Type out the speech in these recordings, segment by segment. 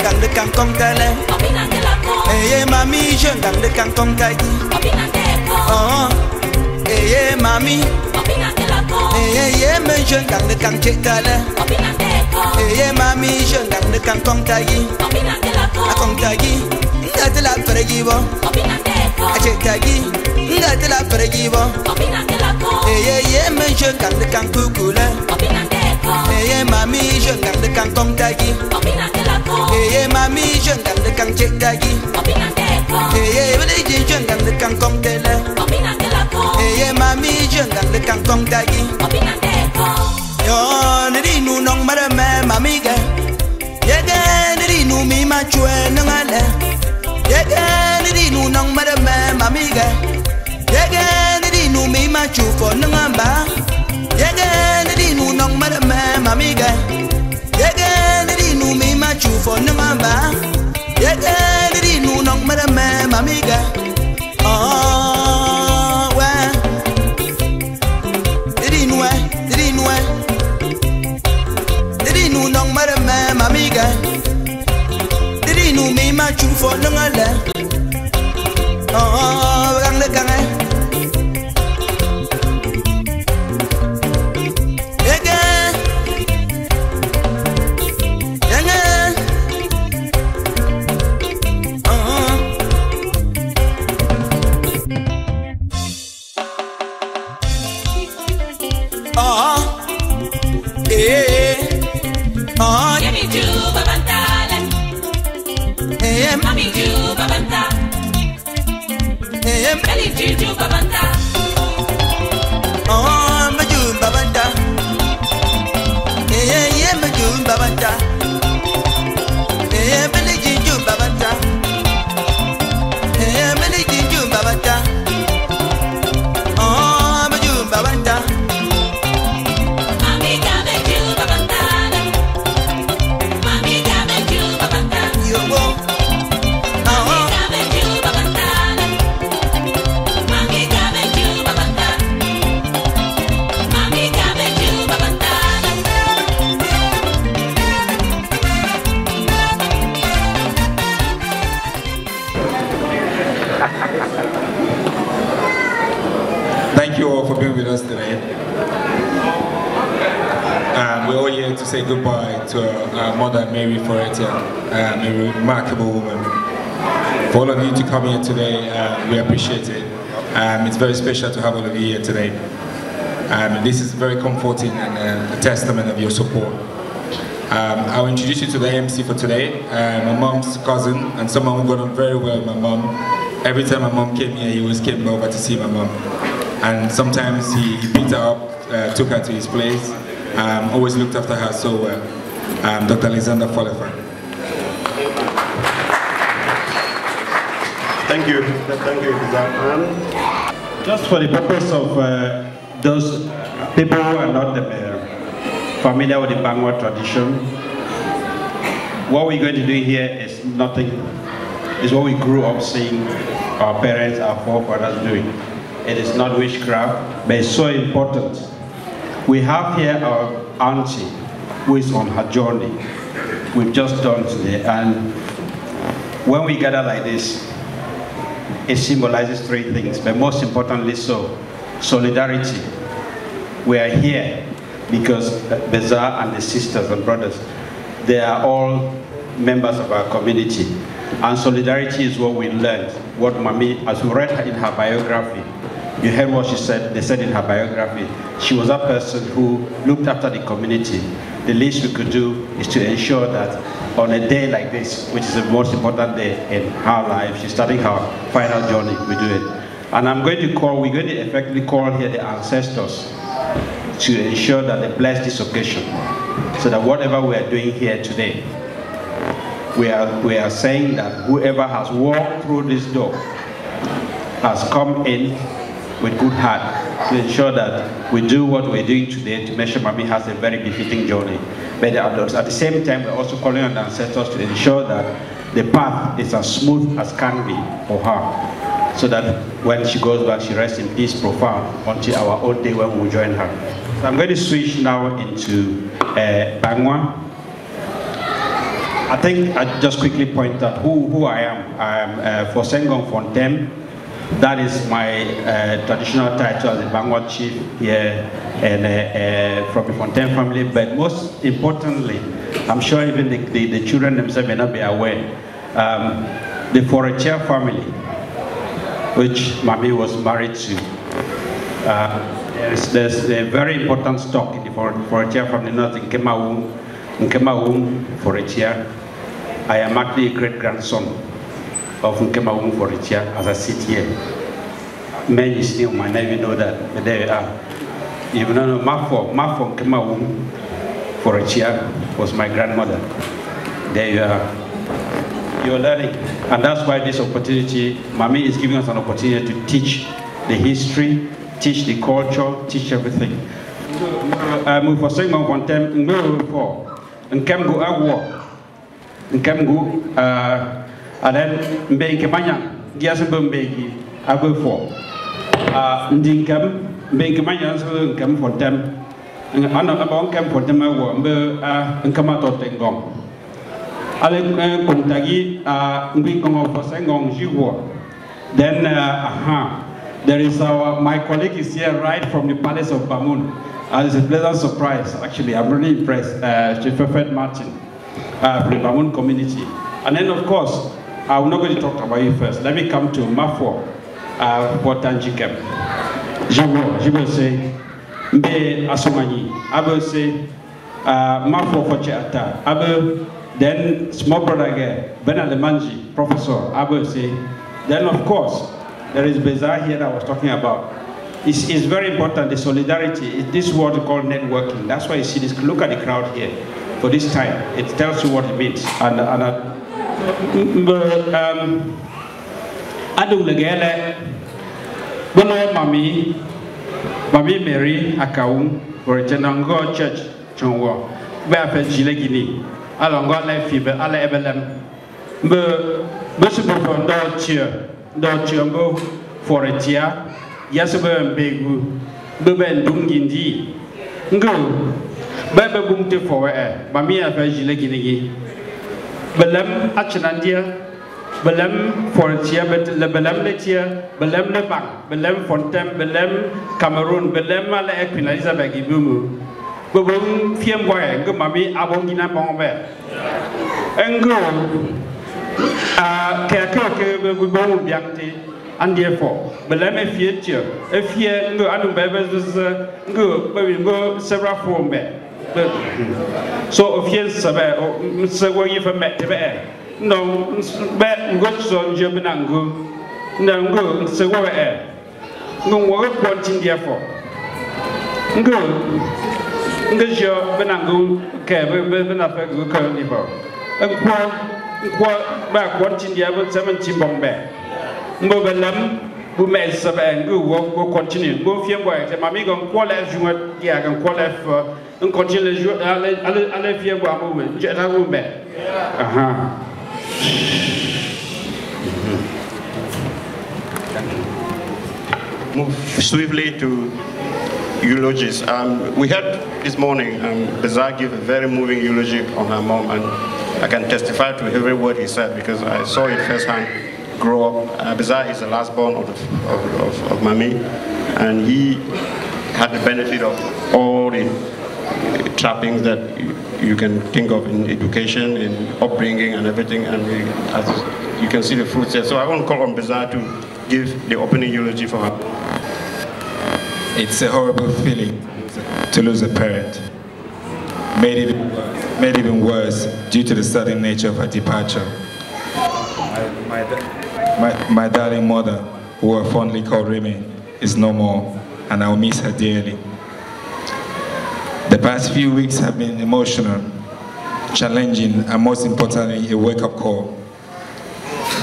gang de kangkong tale. Hey mami, je gang de kangkong tagi. Oh, hey mami. Hey me je gang de kang chek tale. Hey mami, je gang de kangkong tagi. Akong tagi, ngate la pergi bo. Achek tagi, ngate la pergi bo. Hey me je gang de kang kukule. Hey mami, je gang de kangkong tagi. Hey mami, je gang de kang chek tagi. Hey beli je gang de kangkong tele. Hey mami, je gang de kangkong tagi. Yo, nidi nu nong marame mami ga. Yega nidi nu mi ma chue nangale. Yega nidi nu nong marame mami ga. Yega nidi nu mi ma chu for nangamba. Yega nidi nu nong marame mami ga. Yega nidi nu mi ma chu for nangamba. Yega nidi nu nong marame mami ga. Oh, wa. Nidi nu wa, nidi nu wa. Nu nong marame mamiga. Didi nu mi ma chu for nangale. Oh, gang le gang. Ega. Yanga. Oh. Eh. Oh, Yemi ju babantale. Mami ju babanta. Beli ju babanta. Oh, maju babanta. Maju babanta. Beli ju babanta. Beli ju babanta. Oh, maju babanta. Thank you all for being with us today. We're all here to say goodbye to our mother, Mary Foretia, a remarkable woman. For all of you to come here today, we appreciate it. It's very special to have all of you here today. This is very comforting and a testament of your support. I'll introduce you to the MC for today, my mom's cousin, and someone who got on very well with my mom. Every time my mom came here, he always came over to see my mom. And sometimes he picked her up, took her to his place, always looked after her so well. Dr. Alexander Folefan. Thank you, just for the purpose of those people who are not familiar with the Bangwa tradition, what we're going to do here is nothing, it's what we grew up seeing our parents, our forefathers doing. It is not witchcraft, but it's so important. We have here our auntie who is on her journey. We've just done today, and when we gather like this, it symbolizes three things, but most importantly so, solidarity. We are here because Bazaar and the sisters and brothers, they are all members of our community. And solidarity is what we learned, what Mami, as we read in her biography, you heard what she said, they said in her biography, she was a person who looked after the community. The least we could do is to ensure that on a day like this, which is the most important day in her life, she's starting her final journey, we do it. And we're going to effectively call here the ancestors to ensure that they bless this occasion, so that whatever we are doing here today, we are saying that whoever has walked through this door has come in with good heart to ensure that we do what we're doing today to make sure Mami has a very befitting journey. But at the same time, we're also calling on the ancestors to ensure that the path is as smooth as can be for her, so that when she goes back, she rests in peace profound until our own day when we join her. So I'm going to switch now into Bangwa. I think I just quickly point out who I am. I am for Sengong Fontem. That is my traditional title as the Bangwa chief here, and from the Fontem family. But most importantly, I'm sure even the children themselves may not be aware, the Foretia family, which Mami was married to. There's a very important stock in the Foretia family, not in Akawung, Foretia. I am actually a great-grandson of Akawung Foretia as I sit here. Many still might not even know that, but there you are. Even though Mafo Akawung Foretia was my grandmother. There you are. You're learning. And that's why this opportunity, Mami is giving us an opportunity to teach the history, teach the culture, teach everything. Move for saying one time, no for, and come go out walk, and come go, and then make a manya, yes, a bumbegi, I go for. Dinkum, make a manya, so come for them, and about come for them, I will, and come out of the gong. Ale kontagi ngui kongo for saying jiwo. Then, there is my colleague is here right from the Palace of Bamun. It's a pleasant surprise, actually. I'm really impressed. Chief Fed Martin from the Bamun community. And then, of course, I'm not going to talk about you first. Let me come to Mafo for Tanjikem. Jibo say, Mbe Asomani. I will say, Mafo for Cheata. I will, then, small brother again, Ben Alemanji, professor. I will say, then, of course, there is Bazaar here that I was talking about. It's very important, the solidarity. This is what we call networking. That's why you see this. Look at the crowd here for this time. It tells you what it means. And Adung Legele, Bono Mami Mary Akawung, for a Janango Church, Chongwa, Bafa Gilegini, Alonga Le Fiber, Ale Ebelem, Busubo Cheer. Dociambo Foretia, Yasaba and Begu, Buben Dungindi, Go, Baba Bumte for Bamia Vagilegini, Belem Achanandia, Belem Foretia, but Le Belem Letia, Belem Lebang, Belem Fontem, Belem Cameroon, Belem Mala Equiniza Bagibumu, Bubum Fiamboy, Go Mami Abongina Bombe, and go. And therefore, but let me feature if you go and go several form back. So, if you say, what you met the bear? No, bad goods on Germanango, no go, say what air. No work wanting therefore. Go, get your Benango, Benafego carnival. And quite back wanting the other 17 bombe. Mobelam, who made some and go continue. Go fear work, and Mammy gon' call as you want, yeah, and call for and continue. I left here one moment, just a woman. Move swiftly to eulogies. We heard this morning Bazaar give a very moving eulogy on her mom, and I can testify to every word he said because I saw it firsthand grow up. Bazaar is the last born of Mami, and he had the benefit of all the trappings that you can think of in education, in upbringing and everything, and as you can see the fruits there. So I want to call on Bazaar to give the opening eulogy for her. It's a horrible feeling to lose a parent. Made even worse due to the sudden nature of her departure. My darling mother, who I fondly call Remy, is no more, and I'll miss her dearly. The past few weeks have been emotional, challenging, and most importantly, a wake-up call.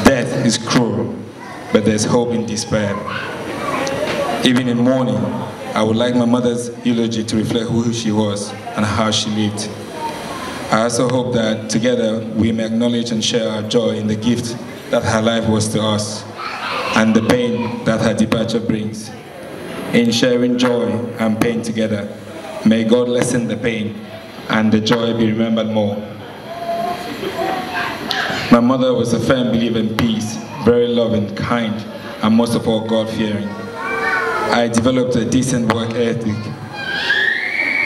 Death is cruel, but there's hope in despair. Even in mourning, I would like my mother's eulogy to reflect who she was and how she lived. I also hope that together we may acknowledge and share our joy in the gift that her life was to us and the pain that her departure brings. In sharing joy and pain together, may God lessen the pain and the joy be remembered more. My mother was a firm believer in peace, very loving, kind, and most of all, God-fearing. I developed a decent work ethic,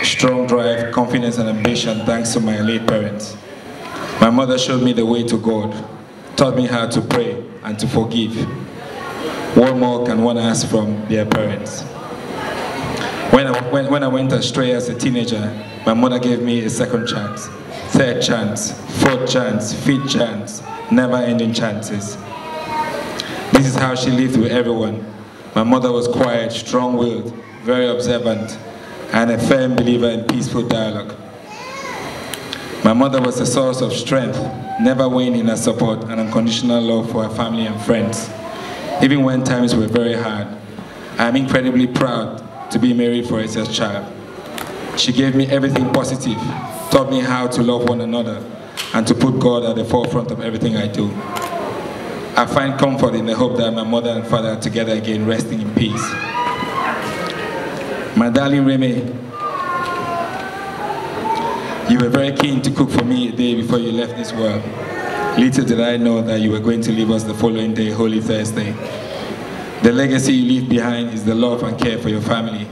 strong drive, confidence, and ambition thanks to my late parents. My mother showed me the way to God, taught me how to pray and to forgive. What more can one ask from their parents? When I went astray as a teenager, my mother gave me a second chance, third chance, fourth chance, fifth chance, never-ending chances. This is how she lived with everyone. My mother was quiet, strong-willed, very observant, and a firm believer in peaceful dialogue. My mother was a source of strength, never waning in her support and unconditional love for her family and friends, even when times were very hard. I am incredibly proud to be Mary Foretia's child. She gave me everything positive, taught me how to love one another, and to put God at the forefront of everything I do. I find comfort in the hope that my mother and father are together again, resting in peace. My darling Remy, you were very keen to cook for me a day before you left this world. Little did I know that you were going to leave us the following day, Holy Thursday. The legacy you leave behind is the love and care for your family,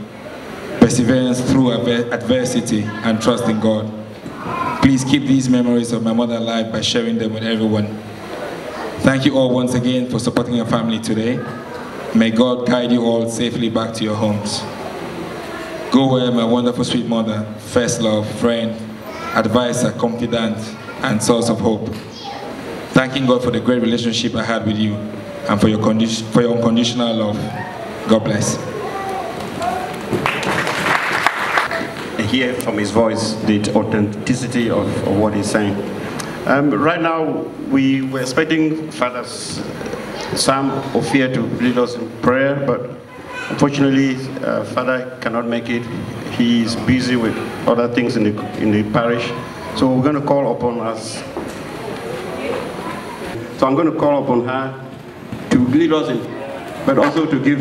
perseverance through adversity, and trust in God. Please keep these memories of my mother alive by sharing them with everyone. Thank you all once again for supporting your family today. May God guide you all safely back to your homes. Go where my wonderful sweet mother, first love, friend, advisor, confidant, and source of hope. Thanking God for the great relationship I had with you and for your unconditional love. God bless. And hear from his voice the authenticity of what he's saying. Right now, we were expecting Father Sam Ophir to lead us in prayer, but unfortunately, Father cannot make it. He is busy with other things in the parish. So we're going to call upon us. So I'm going to call upon her to lead us in, but also to give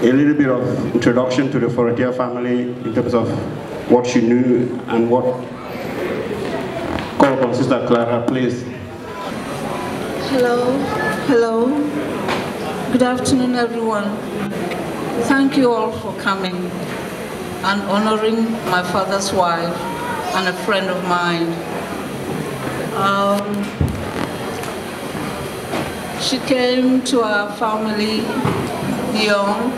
a little bit of introduction to the Foretia family in terms of what she knew and what. Call upon Sister Clara, please. Hello, hello. Good afternoon, everyone. Thank you all for coming and honoring my father's wife and a friend of mine. She came to our family young.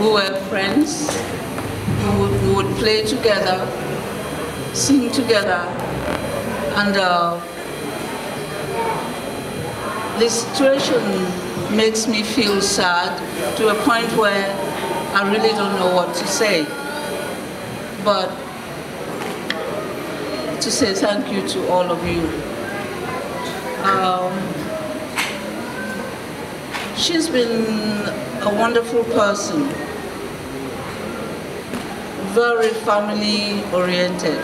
We were friends. We would play together, sing together, and the situation makes me feel sad to a point where I really don't know what to say. But to say thank you to all of you. She's been a wonderful person, very family oriented.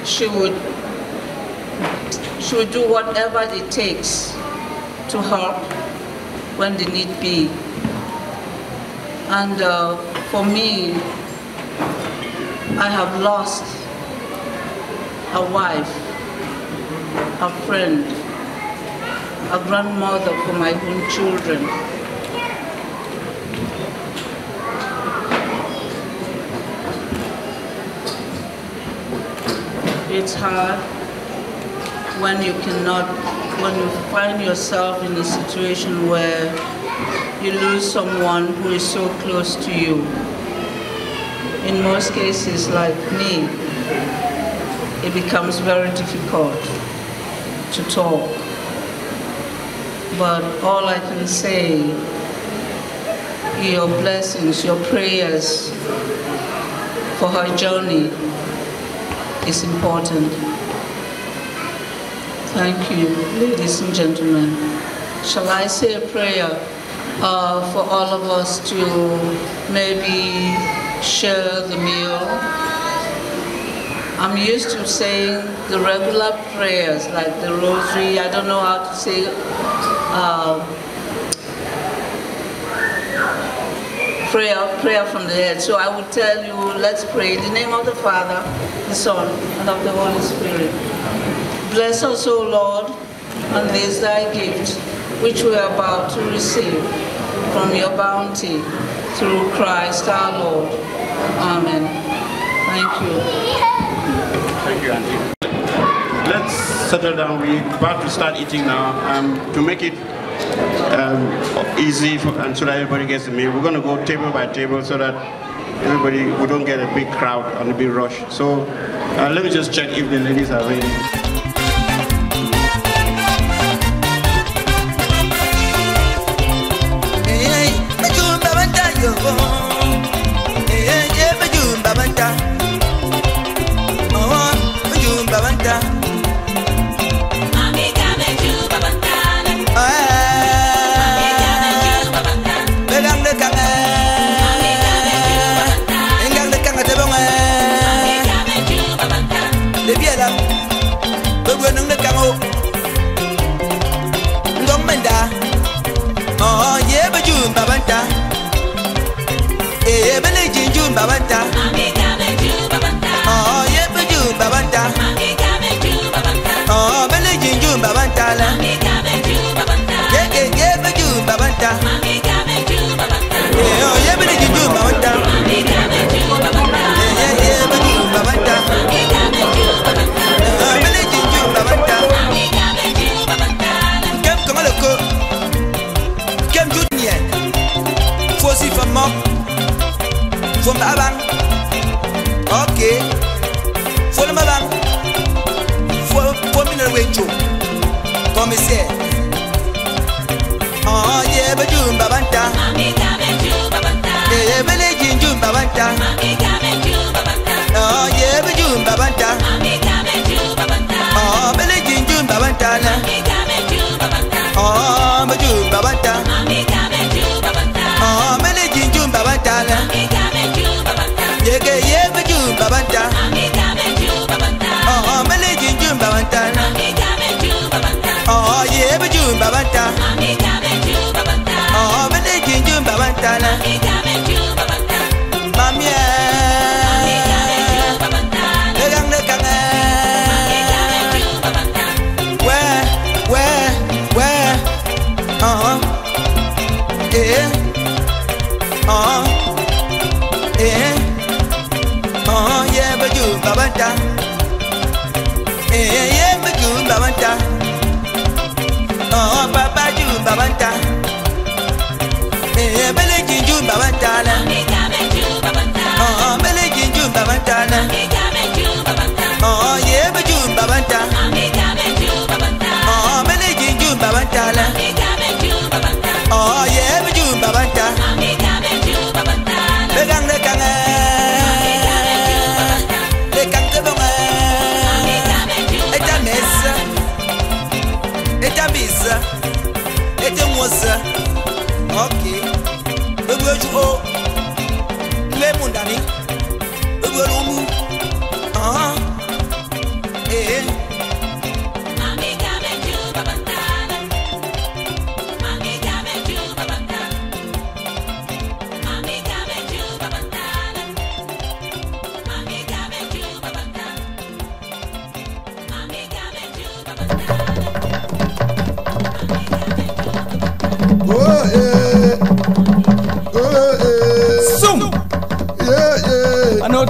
She would do whatever it takes to help when the need be. And for me, I have lost a wife, a friend, a grandmother for my own children. It's hard when you find yourself in a situation where you lose someone who is so close to you. In most cases, like me, it becomes very difficult to talk. But all I can say, your blessings, your prayers for her journey is important. Thank you, ladies and gentlemen. Shall I say a prayer for all of us to maybe share the meal? I'm used to saying the regular prayers like the rosary. I don't know how to say prayer from the head. So I would tell you, let's pray in the name of the Father, the Son, and of the Holy Spirit. Bless us, O Lord, on this thy gift, which we are about to receive from your bounty, through Christ our Lord. Amen. Thank you. Thank you, Auntie. Let's settle down. We're about to start eating now. To make it easy and so that everybody gets a meal, we're going to go table by table so that we don't get a big crowd and a big rush. So let me just check if the ladies are ready. Babanta, oh yeah, but you Babanta, oh Belgian June Babanta, yeah, but you Babanta, oh yeah, Belgian June Babanta, yeah, but you Babanta, oh Belgian June Babanta, come on, look, come to me, Fosi for more. From the bank, okay. For the bank, for me to wait you. Come and say, oh yeah, but you Babanta, yeah, Belgian June Babanta, oh yeah, but you Babanta, oh Belgian June Babanta, oh but you Babanta, oh Belgian June Babanta. Yeah, but you Babanta. Oh, Belgian June Babanta. Oh, yeah, but you Babanta. Oh, Belgian June Babanta. Mamma, where? Yeah. Yeah. Oh yeah, but you Babanta. Yeah, but you Babanta. Oh, Papa, you Babanta. Yeah, Belgian you Babanta. Oh, Belgian you Babanta. Oh yeah, but you Babanta. Oh, Belgian you Babanta. Oh yeah, but you Babanta. Okay, we will go. We mundani. We will move. Eh. No,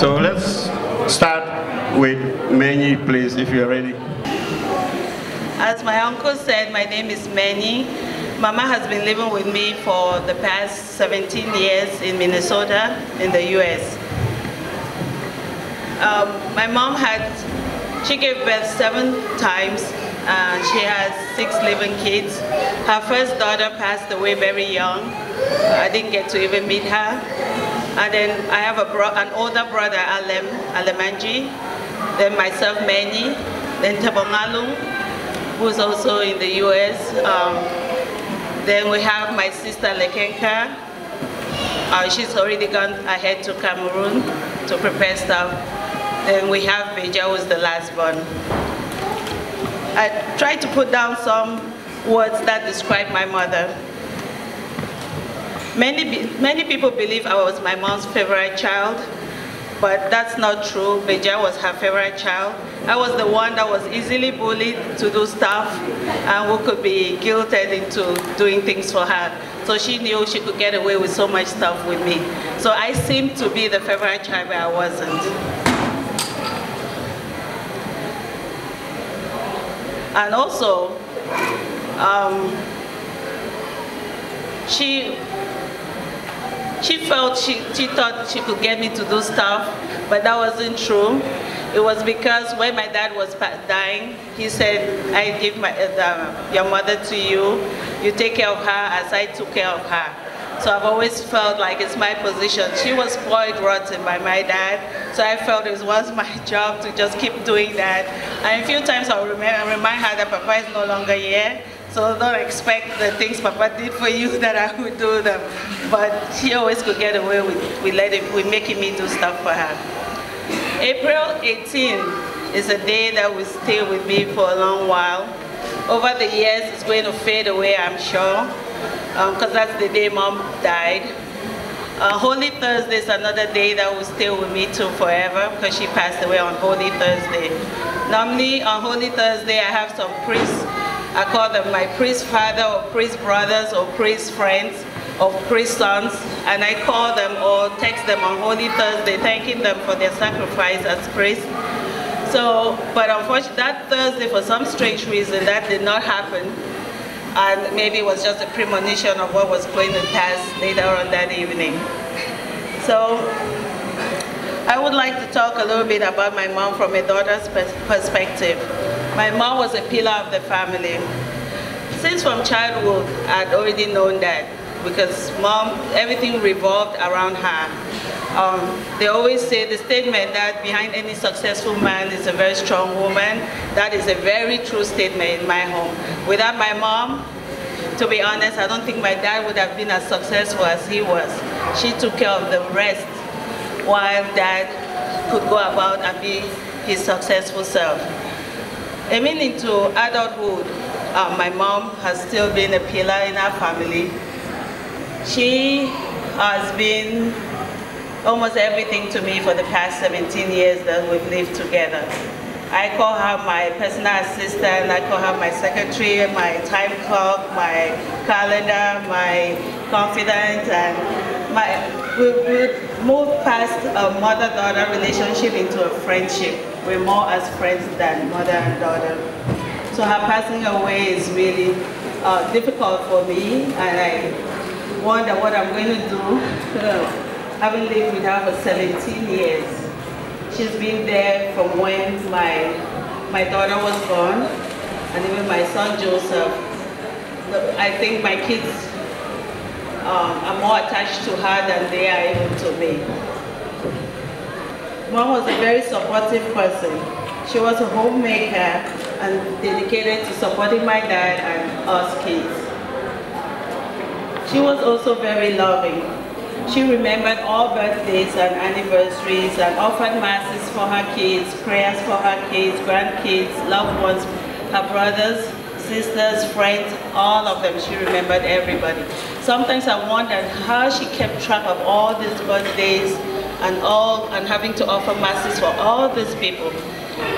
So let's start with Meni, please, if you're ready. As my uncle said, my name is Meni. Mama has been living with me for the past 17 years in Minnesota, in the US. My mom she gave birth 7 times, She has 6 living kids. Her first daughter passed away very young. I didn't get to even meet her. And then I have an older brother, Alemanji, then myself, Manny, then Tabongalung, who's also in the US. Then we have my sister, Lekenka. She's already gone ahead to Cameroon to prepare stuff. Then we have Beja, who's the last born. I tried to put down some words that describe my mother. Many people believe I was my mom's favorite child, but that's not true. Beja was her favorite child. I was the one that was easily bullied to do stuff and who could be guilted into doing things for her. So she knew she could get away with so much stuff with me. So I seemed to be the favorite child, but I wasn't. And also, she thought she could get me to do stuff, but that wasn't true. It was because when my dad was dying, he said, I give your mother to you, you take care of her as I took care of her. So I've always felt like it's my position. She was spoiled rotten by my dad, so I felt it was my job to just keep doing that. And a few times I'll remind her that Papa is no longer here, so don't expect the things Papa did for you that I would do them. But she always could get away with making me do stuff for her. April 18 is a day that will stay with me for a long while. Over the years, it's going to fade away, I'm sure, because that's the day Mom died. Holy Thursday is another day that will stay with me too forever, because she passed away on Holy Thursday. Normally, on Holy Thursday, I have some priests. I call them my priest father or priest brothers or priest friends or priest sons, and I call them or text them on Holy Thursday, thanking them for their sacrifice as priests. So, but unfortunately, that Thursday, for some strange reason, that did not happen. And maybe it was just a premonition of what was going to pass later on that evening. So, I would like to talk a little bit about my mom from a daughter's perspective. My mom was a pillar of the family. Since from childhood, I'd already known that, because Mom, everything revolved around her. They always say the statement that behind any successful man is a very strong woman. That is a very true statement in my home. Without my mom, to be honest, I don't think my dad would have been as successful as he was. She took care of the rest while Dad could go about and be his successful self. I mean, into adulthood, my mom has still been a pillar in our family. She has been almost everything to me for the past 17 years that we've lived together. I call her my personal assistant, I call her my secretary, my time clock, my calendar, my confidant, and we've moved past a mother-daughter relationship into a friendship. We're more as friends than mother and daughter. So her passing away is really difficult for me, and I wonder what I'm going to do. Having lived with her for 17 years. She's been there from when my daughter was born, and even my son Joseph. I think my kids are more attached to her than they are even to me. Mom was a very supportive person. She was a homemaker and dedicated to supporting my dad and us kids. She was also very loving. She remembered all birthdays and anniversaries and offered masses for her kids, prayers for her kids, grandkids, loved ones, her brothers, sisters, friends, all of them. She remembered everybody. Sometimes I wondered how she kept track of all these birthdays and having to offer masses for all these people.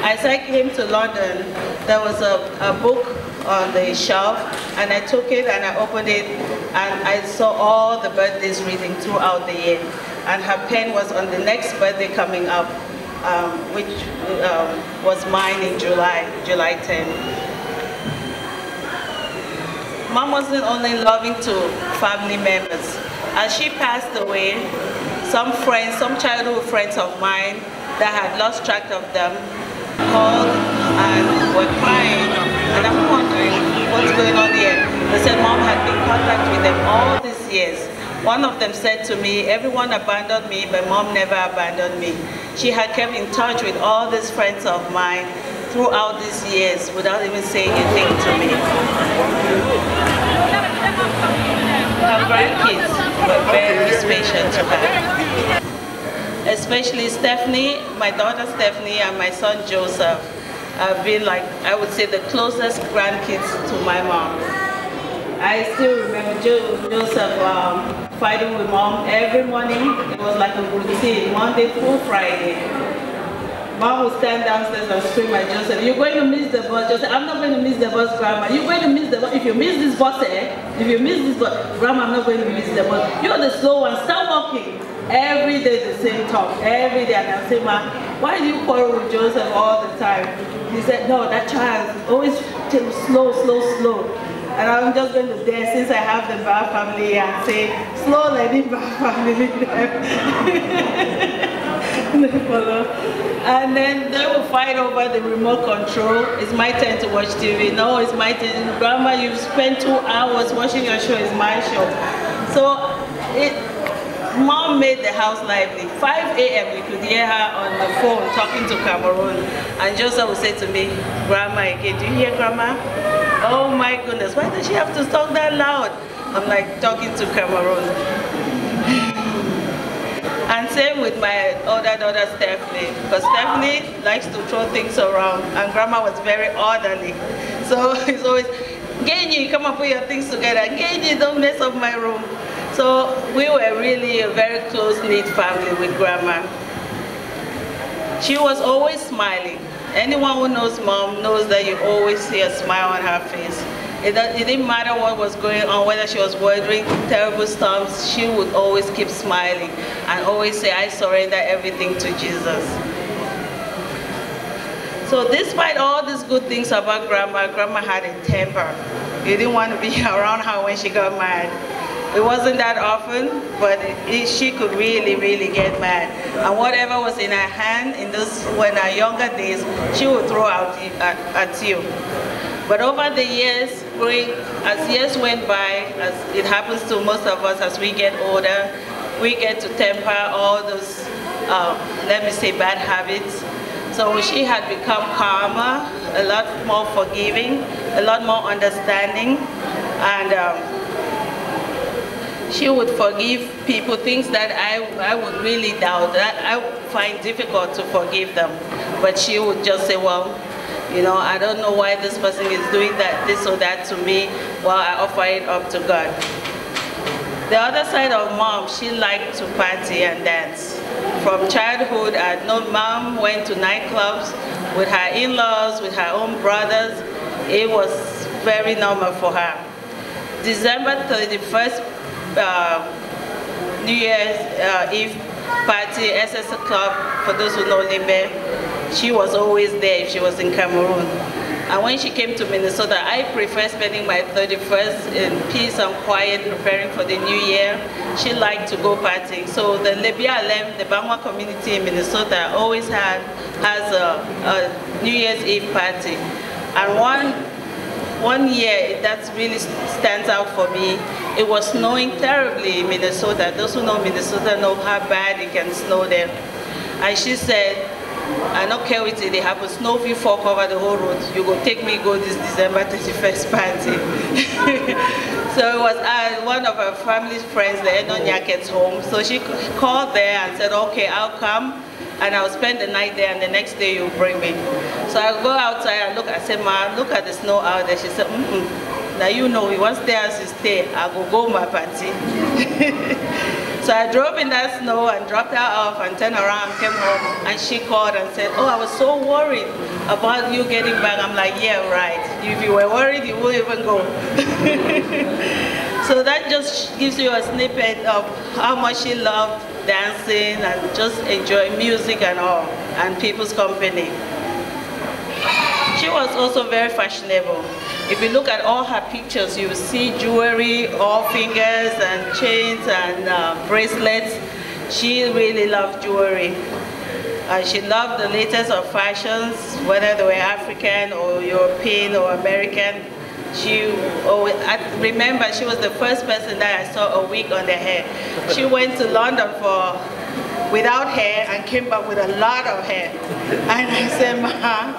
As I came to London, there was a book on the shelf, and I took it and I opened it, and I saw all the birthdays reading throughout the year. And her pen was on the next birthday coming up, which was mine in July 10. Mom wasn't only loving to family members. As she passed away, some childhood friends of mine that had lost track of them called and were crying And I'm wondering what's going on here. They said Mom had been in contact with them all these years. One of them said to me, everyone abandoned me, but Mom never abandoned me. She had kept in touch with all these friends of mine throughout these years without even saying anything to me. Her grandkids were very special to her. Especially Stephanie, my daughter Stephanie, and my son Joseph have been, like, I would say, the closest grandkids to my mom. I still remember Joseph fighting with Mom every morning. It was like a routine, Monday through Friday. Mom would stand downstairs and scream at Joseph, "You're going to miss the bus." Joseph, "I'm not going to miss the bus, Grandma. You're going to miss the bus. If you miss this bus, if you miss this bus, Grandma, I'm not going to miss the bus. You're the slow one. Start walking." Every day the same talk. Every day. And I say, "Ma, why do you quarrel with Joseph all the time?" He said, "No, that child always slow, slow, slow." And I'm just going to dance since I have the Bar family and say, "Slow lady Bar family." They follow. And then they will fight over the remote control. It's my turn to watch TV. No, it's my turn. Grandma, you've spent 2 hours watching your show. It's my show. So Mom made the house lively. 5 a.m. you could hear her on the phone talking to Cameroon. And Joseph would say to me, "Grandma again, do you hear Grandma? Oh my goodness, why does she have to talk that loud?" I'm like talking to Cameroon. And same with my older daughter Stephanie, because Stephanie likes to throw things around, and Grandma was very orderly. So it's always, "Genyi, come and put your things together. Genyi, don't mess up my room." So we were really a very close-knit family with Grandma. She was always smiling. Anyone who knows Mom knows that you always see a smile on her face. It didn't matter what was going on, whether she was weathering terrible storms, she would always keep smiling and always say, "I surrender everything to Jesus." So despite all these good things about Grandma, Grandma had a temper. You didn't want to be around her when she got mad. It wasn't that often, but she could really, really get mad. And whatever was in her hand when her younger days, she would throw out at you. But over the years, as years went by, as it happens to most of us as we get older, we get to temper all those, let me say, bad habits. So she had become calmer, a lot more forgiving, a lot more understanding, and she would forgive people, things that I would really doubt, that I would find difficult to forgive them. But she would just say, "Well, you know, I don't know why this person is doing this or that to me. Well, I offer it up to God." The other side of Mom, she liked to party and dance. From childhood, I know Mom went to nightclubs with her in-laws, with her own brothers. It was very normal for her. December 31st, New Year's Eve party, SS Club, for those who know Limbe, she was always there if she was in Cameroon. And when she came to Minnesota, I prefer spending my 31st in peace and quiet, preparing for the new year. She liked to go partying. So the Lebialem, the Bangwa community in Minnesota, always has a New Year's Eve party. And one year that really stands out for me, it was snowing terribly in Minnesota. Those who know Minnesota know how bad it can snow there. And she said, "I don't care what it happens, snow will fall over the whole road. You go take me go this December 31st party." So it was one of her family's friends, the Enonyaket's home. So she called there and said, "Okay, I'll come and I'll spend the night there, and the next day you'll bring me." So I go outside and look, I said, "Ma, look at the snow out there." She said, "Now you know, once there is stay, I go my party." So I drove in that snow and dropped her off and turned around and came home. And she called and said, "Oh, I was so worried about you getting back." I'm like, "Yeah, right. If you were worried, you wouldn't even go." So that just gives you a snippet of how much she loved dancing and just enjoy music and all, and people's company. She was also very fashionable. If you look at all her pictures, you will see jewelry, all fingers and chains and bracelets. She really loved jewelry. She loved the latest of fashions, whether they were African or European or American. I remember she was the first person that I saw a wig on their hair. She went to London without hair and came back with a lot of hair. And I said, Ma,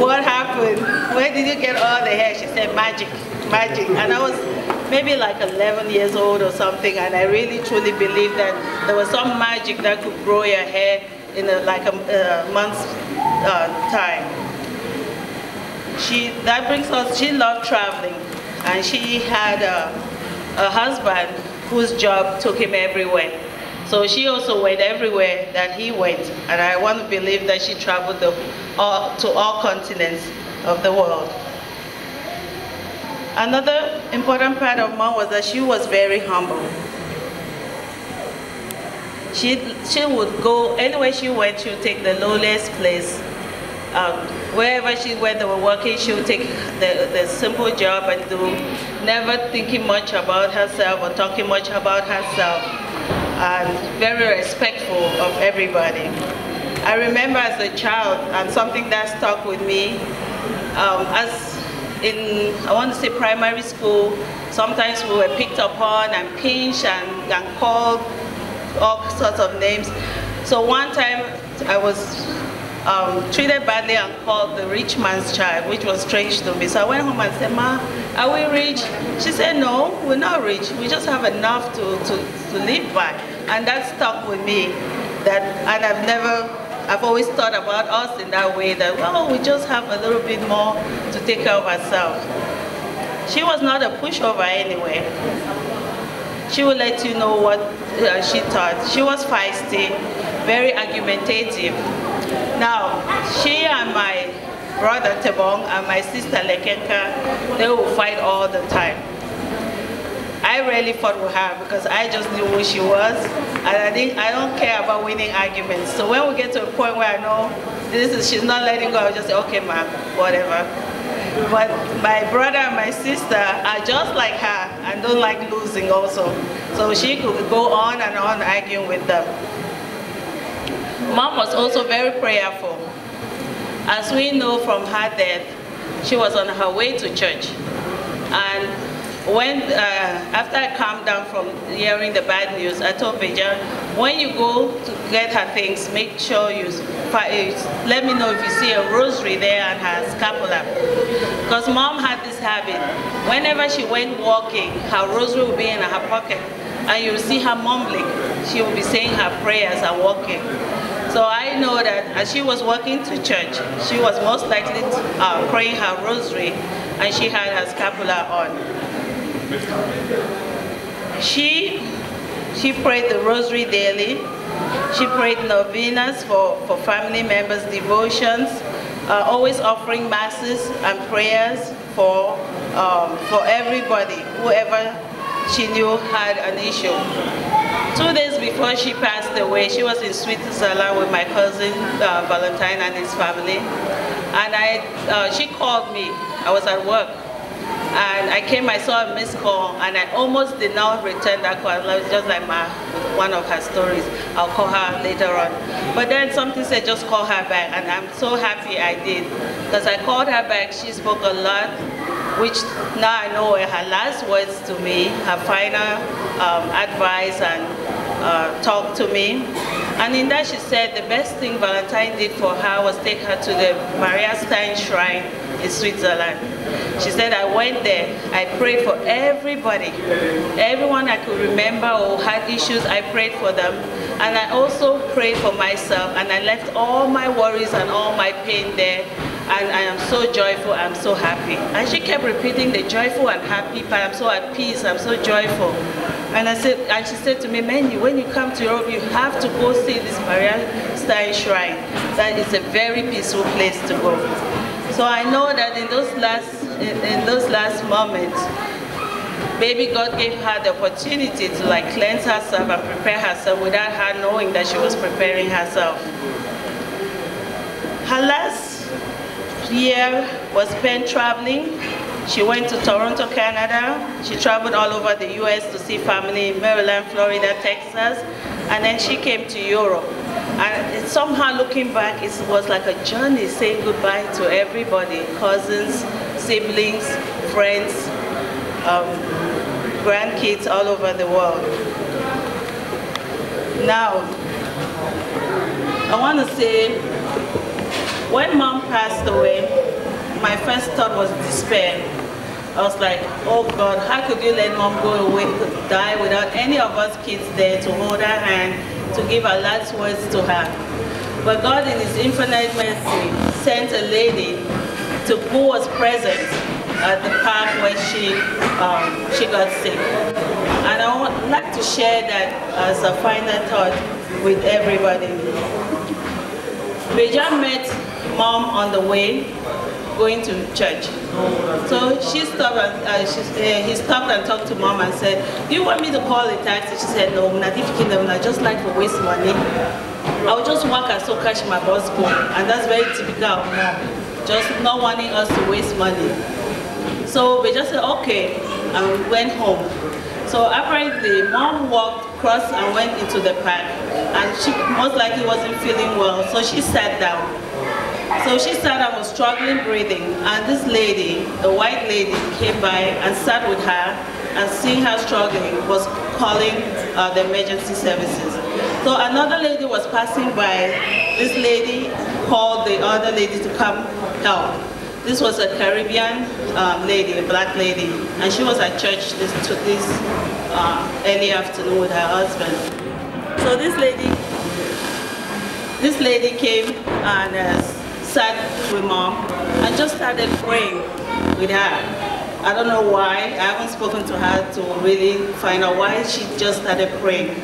what happened? Where did you get all the hair? She said, magic, magic. And I was maybe like 11 years old or something, and I really truly believed that there was some magic that could grow your hair in like a month's time. That brings us, she loved traveling, and she had a husband whose job took him everywhere. So she also went everywhere that he went, and I want to believe that she traveled to all continents of the world. Another important part of Mom was that she was very humble. She would go, anywhere she went, she would take the lowest place. Wherever she went, they were working, she would take the simple job and do, never thinking much about herself or talking much about herself, and very respectful of everybody. I remember as a child, and something that stuck with me, I want to say primary school, sometimes we were picked upon and pinched and called all sorts of names. So one time I was treated badly and called the rich man's child, which was strange to me. So I went home and said, Ma, are we rich? She said, no, we're not rich. We just have enough to live by. And that stuck with me. And I've always thought about us in that way, that, oh, we just have a little bit more to take care of ourselves. She was not a pushover anyway. She would let you know what she thought. She was feisty, very argumentative. Now, she and my brother Tebong and my sister Lekenka, they would fight all the time. I rarely fought with her because I just knew who she was, and I don't care about winning arguments. So when we get to a point where I know she's not letting go, I'll just say, okay, ma, whatever. But my brother and my sister are just like her and don't like losing also. So she could go on and on arguing with them. Mom was also very prayerful. As we know from her death, she was on her way to church. And after I calmed down from hearing the bad news, I told Beja, when you go to get her things, make sure you let me know if you see a rosary there and her scapula. Because Mom had this habit. Whenever she went walking, her rosary would be in her pocket, and you will see her mumbling. She would be saying her prayers and walking. So I know that as she was walking to church, she was most likely praying her rosary, and she had her scapula on. She prayed the rosary daily. She prayed novenas for family members' devotions, always offering masses and prayers for everybody, whoever she knew had an issue. 2 days before she passed away, she was in Switzerland with my cousin Valentine and his family, and she called me. I was at work. And I saw a missed call, and I almost did not return that call. It was just like one of her stories. I'll call her later on. But then something said, just call her back, and I'm so happy I did. Because I called her back, she spoke a lot, which now I know were her last words to me, her final advice and talk to me. And in that she said the best thing Valentine did for her was take her to the Maria Stein Shrine in Switzerland. She said, I went there, I prayed for everybody. Everyone I could remember or had issues, I prayed for them. And I also prayed for myself, and I left all my worries and all my pain there. And I am so joyful, I'm so happy. And she kept repeating the joyful and happy part. I'm so at peace, I'm so joyful. And she said to me, Mandy, when you come to Europe, you have to go see this Maria Stein Shrine. That is a very peaceful place to go. So I know that in those last moments, maybe God gave her the opportunity to cleanse herself and prepare herself without her knowing that she was preparing herself. Her last year was spent traveling. She went to Toronto, Canada. She traveled all over the US to see family in Maryland, Florida, Texas, and then she came to Europe. And somehow looking back, it was like a journey saying goodbye to everybody, cousins, siblings, friends, grandkids all over the world. Now, I want to say, when Mom passed away, my first thought was despair. I was like, oh God, how could you let Mom go away, die without any of us kids there to hold her hand, to give our last words to her? But God in His infinite mercy sent a lady who was present at the park where she got sick. And I would like to share that as a final thought with everybody. Beja met Mom on the way going to church. So she stopped and he stopped and talked to Mom and said, do you want me to call a taxi? She said, no, I just like to waste money. I'll just walk and so catch my bus go. And that's very typical of Mom, just not wanting us to waste money. So we just said, okay, and we went home. So apparently, Mom walked across and went into the park, and she most likely wasn't feeling well, so she sat down. So she sat and was struggling breathing, and this lady, the white lady, came by and sat with her, and seeing her struggling, was calling the emergency services. So another lady was passing by. This lady called the other lady to come help. This was a Caribbean lady, a black lady, and she was at church this early afternoon with her husband. So this lady came and sat with Mom and just started praying with her. I don't know why. I haven't spoken to her to really find out why she just started praying.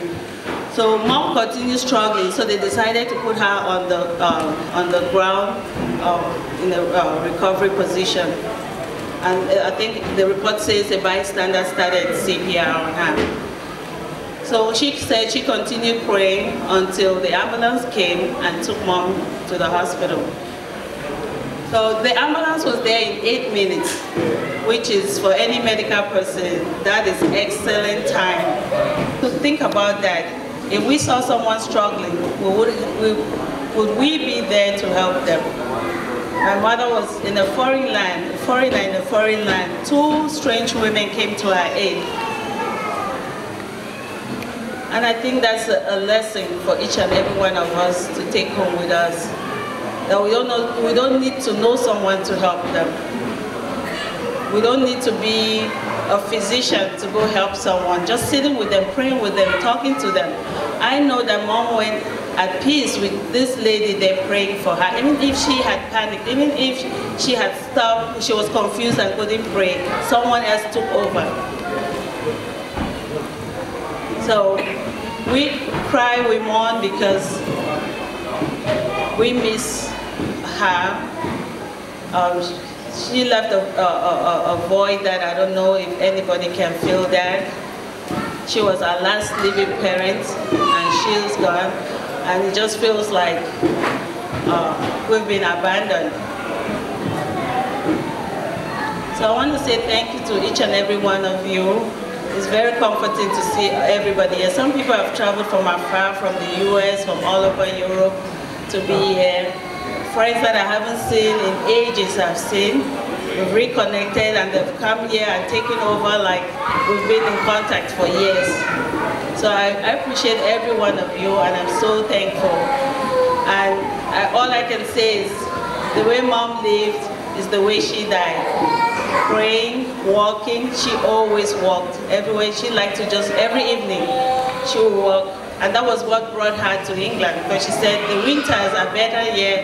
So Mom continued struggling, so they decided to put her on the ground in a recovery position. And I think the report says a bystander started CPR on her. So she said she continued praying until the ambulance came and took Mom to the hospital. So the ambulance was there in 8 minutes, which is, for any medical person, that is excellent time. So think about that. If we saw someone struggling, would we be there to help them? My mother was in a foreign land, in a foreign land. 2 strange women came to her aid. And I think that's a lesson for each and every one of us to take home with us. That we don't need to know someone to help them. We don't need to be a physician to go help someone. Just sitting with them, praying with them, talking to them. I know that Mom went at peace with this lady there praying for her. Even if she had panicked, even if she had stopped, she was confused and couldn't pray, someone else took over. So we cry, we mourn because we miss her. She left a void that I don't know if anybody can feel that. She was our last living parent, and she's gone. And it just feels like we've been abandoned. So I want to say thank you to each and every one of you. It's very comforting to see everybody here. Some people have traveled from afar, from the US, from all over Europe to be here. Friends that I haven't seen in ages I've seen. We've reconnected and they've come here and taken over like we've been in contact for years. So I appreciate every one of you, and I'm so thankful. And all I can say is the way Mom lived is the way she died. Praying, walking, she always walked. Everywhere she liked to just, every evening, she would walk. And that was what brought her to England, because she said the winters are better here.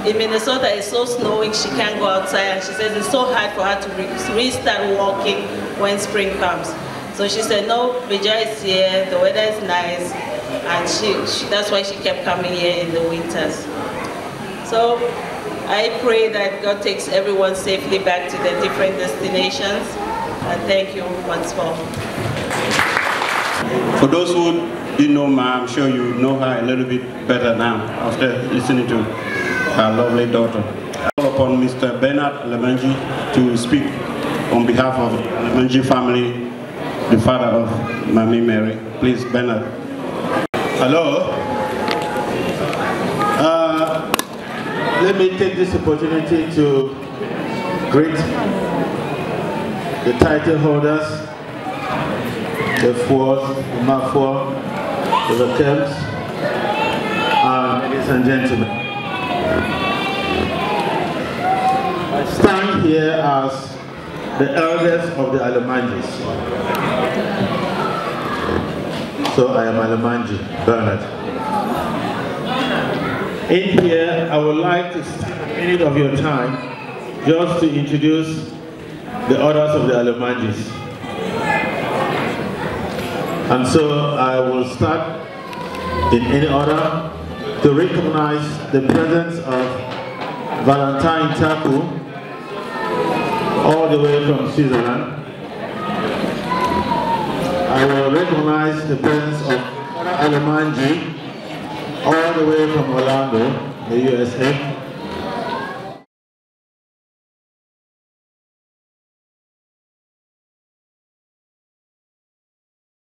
In Minnesota, it's so snowing, she can't go outside, and she says it's so hard for her to restart walking when spring comes. So she said, no, Beja is here, the weather is nice, and that's why she kept coming here in the winters. So I pray that God takes everyone safely back to their different destinations, and thank you once more. For those who didn't know Ma, I'm sure you know her a little bit better now after listening to her lovely daughter. I call upon Mr. Bernard Lemanji to speak on behalf of the Lemanji family, the father of Mami Mary. Please, Bernard. Hello. let me take this opportunity to greet the title holders, the FORs, the MAFOR, the VOL.2, and ladies and gentlemen. I stand here as the eldest of the Alamanjis. So I am Alamanji Bernard. In here, I would like to spend a minute of your time just to introduce the others of the Alamanjis. And so I will start in any order to recognize the presence of Valentine Taku, all the way from Switzerland. I will recognize the presence of Alamanji, all the way from Orlando, the USA.